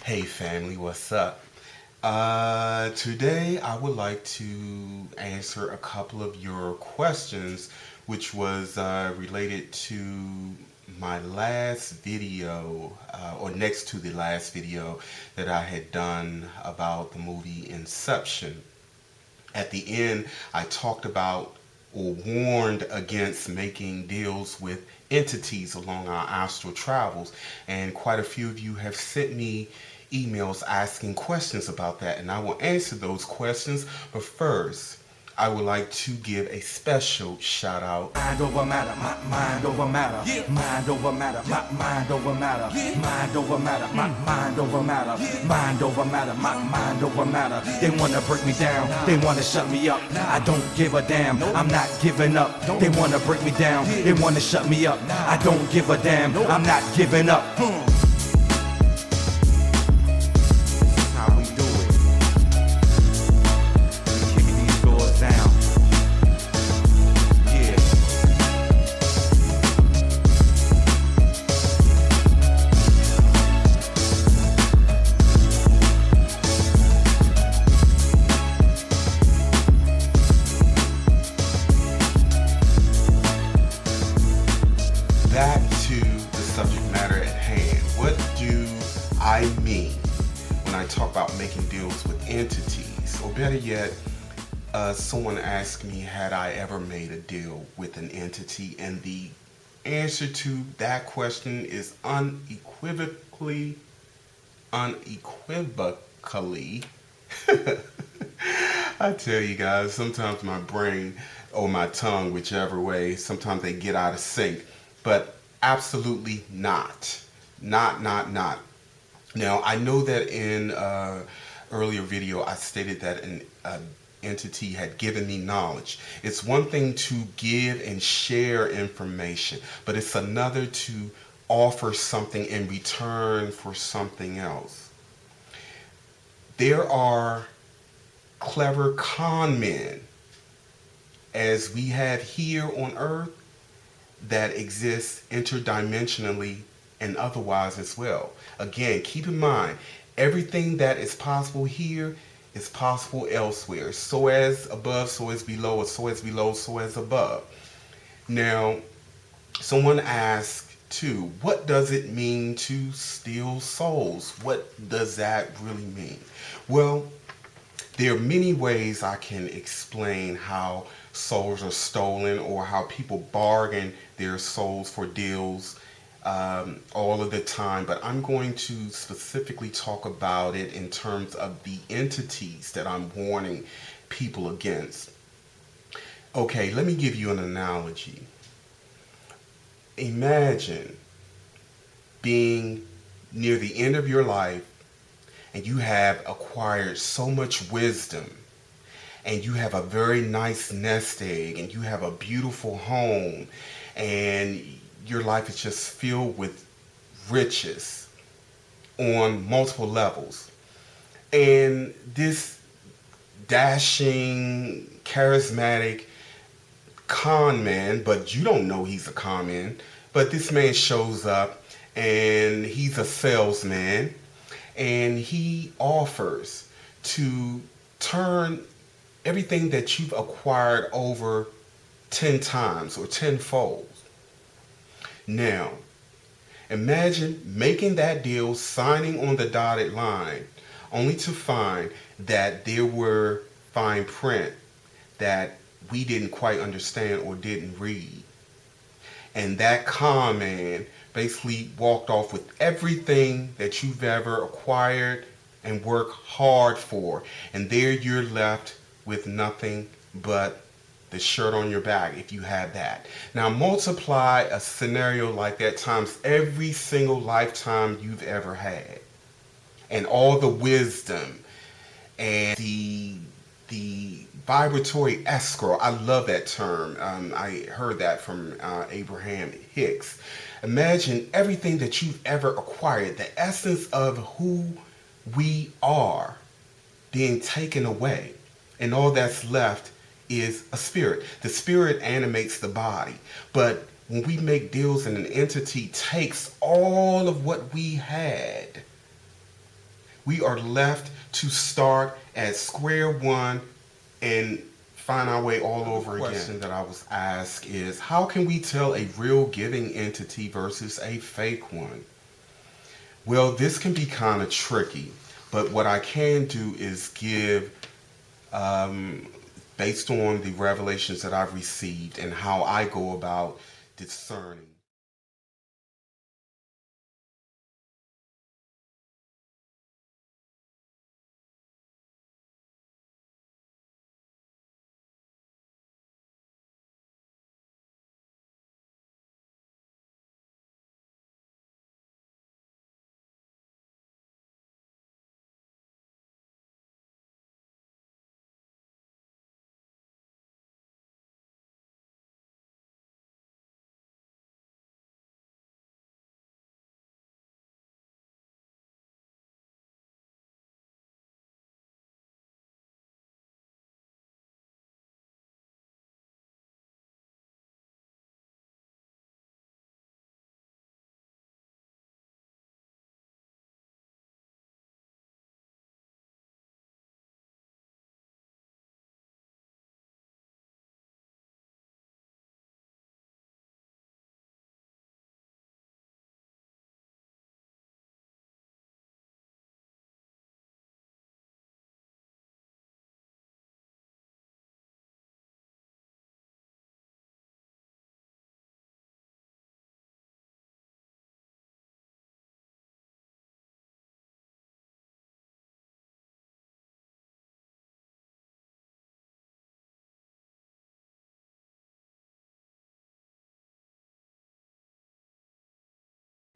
Hey family, what's up? Today I would like to answer a couple of your questions, which was related to my last video, or next to the last video that I had done about the movie Inception. At the end, I talked about or warned against making deals with entities along our astral travels, and quite a few of you have sent me emails asking questions about that, and I will answer those questions. But first, I would like to give a special shout out. Mind over matter, my mind over matter. Yeah. Mind over matter, my mind over matter. Yeah. Mind over matter, my mind over matter. Yeah. Mind over matter, my mind over matter. They wanna break me down, they wanna shut me up. I don't give a damn, I'm not giving up. They wanna break me down, they wanna shut me up. I don't give a damn, I'm not giving up. Back to the subject matter at hand. What do I mean when I talk about making deals with entities? Or better yet, someone asked me, had I ever made a deal with an entity? And the answer to that question is unequivocally. I tell you guys, sometimes my brain or my tongue, whichever way, sometimes they get out of sync. But absolutely not. Not. Now, I know that in earlier video, I stated that an entity had given me knowledge. It's one thing to give and share information, but it's another to offer something in return for something else. There are clever con men, as we have here on Earth, that exists interdimensionally and otherwise as well. Again, keep in mind, everything that is possible here is possible elsewhere. So as above, so as below, or so as below, so as above. Now, someone asked too, what does it mean to steal souls? What does that really mean? Well, there are many ways I can explain how souls are stolen or how people bargain their souls for deals all of the time, but I'm going to specifically talk about it in terms of the entities that I'm warning people against. Okay, let me give you an analogy. Imagine being near the end of your life and you have acquired so much wisdom, and you have a very nice nest egg, and you have a beautiful home, and your life is just filled with riches on multiple levels. And this dashing, charismatic con man, but you don't know he's a con man, but this man shows up and he's a salesman, and he offers to turn everything that you've acquired over 10 times or tenfold. Now, imagine making that deal, signing on the dotted line, only to find that there were fine print that we didn't quite understand or didn't read. And that con man basically walked off with everything that you've ever acquired and worked hard for. And there you're left with nothing but the shirt on your back, if you have that. Now multiply a scenario like that times every single lifetime you've ever had, and all the wisdom and the vibratory escrow. I love that term. I heard that from Abraham Hicks. Imagine everything that you've ever acquired, the essence of who we are, being taken away, and all that's left is a spirit. The spirit animates the body, but when we make deals and an entity takes all of what we had We are left to start at square one and find our way all over again. The question that I was asked is, how can we tell a real giving entity versus a fake one? Well, this can be kind of tricky, but what I can do is give, based on the revelations that I've received and how I go about discerning.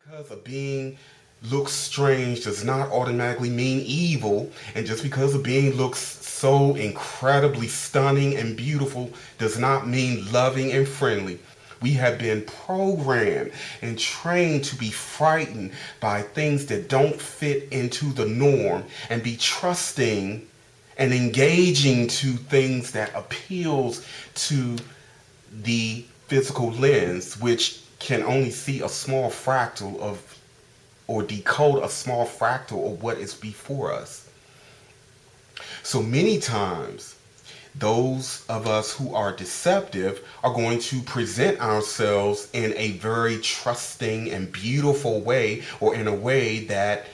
Because a being looks strange does not automatically mean evil, and just because a being looks so incredibly stunning and beautiful does not mean loving and friendly. We have been programmed and trained to be frightened by things that don't fit into the norm and be trusting and engaging to things that appeals to the physical lens, which can only see a small fractal of, or decode a small fractal of what is before us. So many times, those of us who are deceptive are going to present ourselves in a very trusting and beautiful way, or in a way that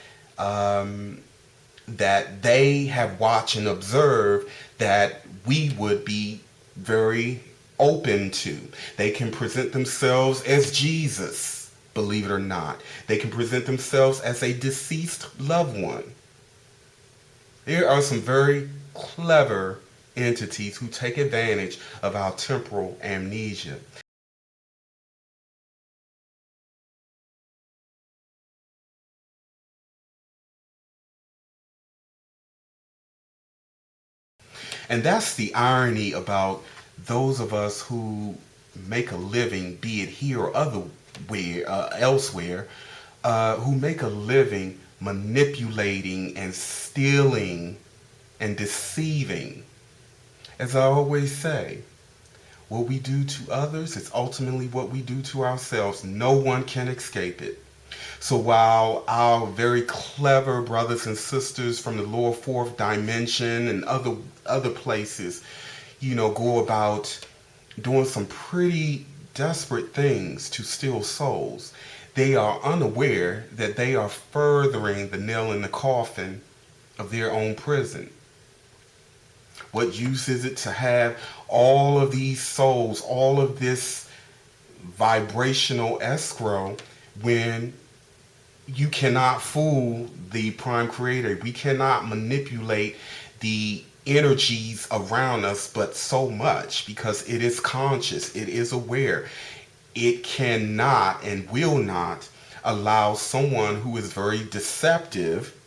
that they have watched and observed that we would be very open to. They can present themselves as Jesus, believe it or not. They can present themselves as a deceased loved one. There are some very clever entities who take advantage of our temporal amnesia. And that's the irony about those of us who make a living, be it here or elsewhere, who make a living manipulating and stealing and deceiving. As I always say, what we do to others is ultimately what we do to ourselves. No one can escape it. So while our very clever brothers and sisters from the lower fourth dimension and other places, go about doing some pretty desperate things to steal souls, they are unaware that they are furthering the nail in the coffin of their own prison. What use is it to have all of these souls, all of this vibrational escrow, when you cannot fool the prime creator? We cannot manipulate the energies around us, but so much, because it is conscious, it is aware. It cannot and will not allow someone who is very deceptive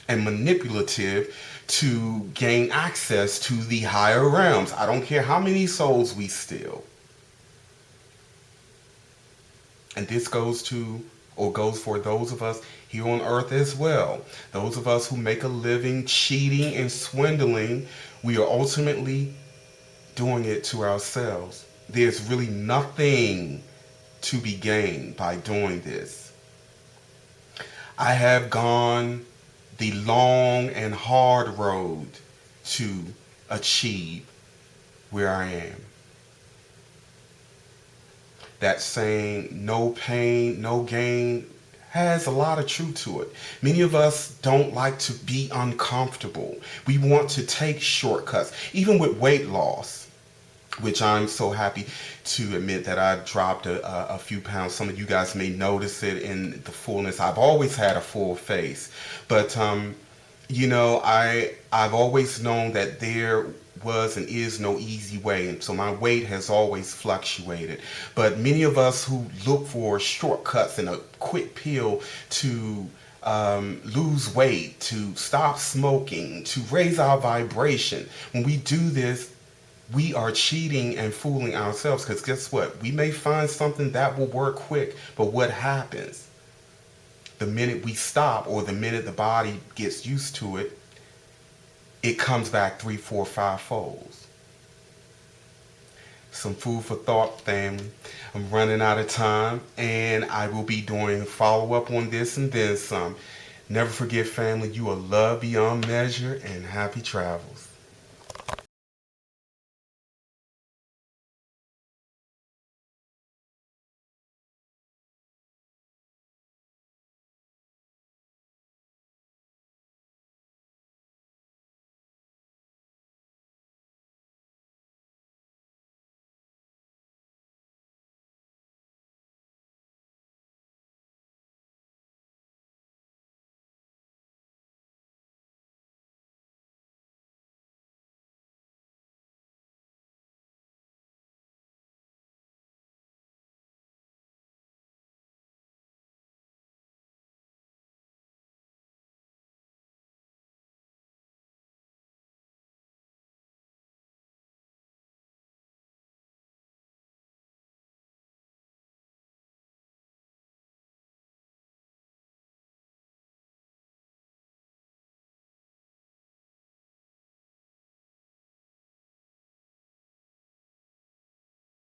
and manipulative to gain access to the higher realms. I don't care how many souls we steal. And this goes for those of us here on earth as well. Those of us who make a living cheating and swindling, we are ultimately doing it to ourselves. There's really nothing to be gained by doing this. I have gone the long and hard road to achieve where I am. That saying, no pain, no gain, has a lot of truth to it. Many of us don't like to be uncomfortable. We want to take shortcuts, even with weight loss, which I'm so happy to admit that I dropped a few pounds. Some of you guys may notice it in the fullness. I've always had a full face, but you know, I've always known that there was and is no easy way, and so my weight has always fluctuated. But many of us who look for shortcuts and a quick pill to lose weight, to stop smoking, to raise our vibration, when we do this, we are cheating and fooling ourselves, because guess what? We may find something that will work quick, but what happens? The minute we stop, or the minute the body gets used to it, it comes back 3, 4, 5 folds. Some food for thought, family. I'm running out of time, and I will be doing a follow-up on this and then some. Never forget, family, you are loved beyond measure, and happy travels.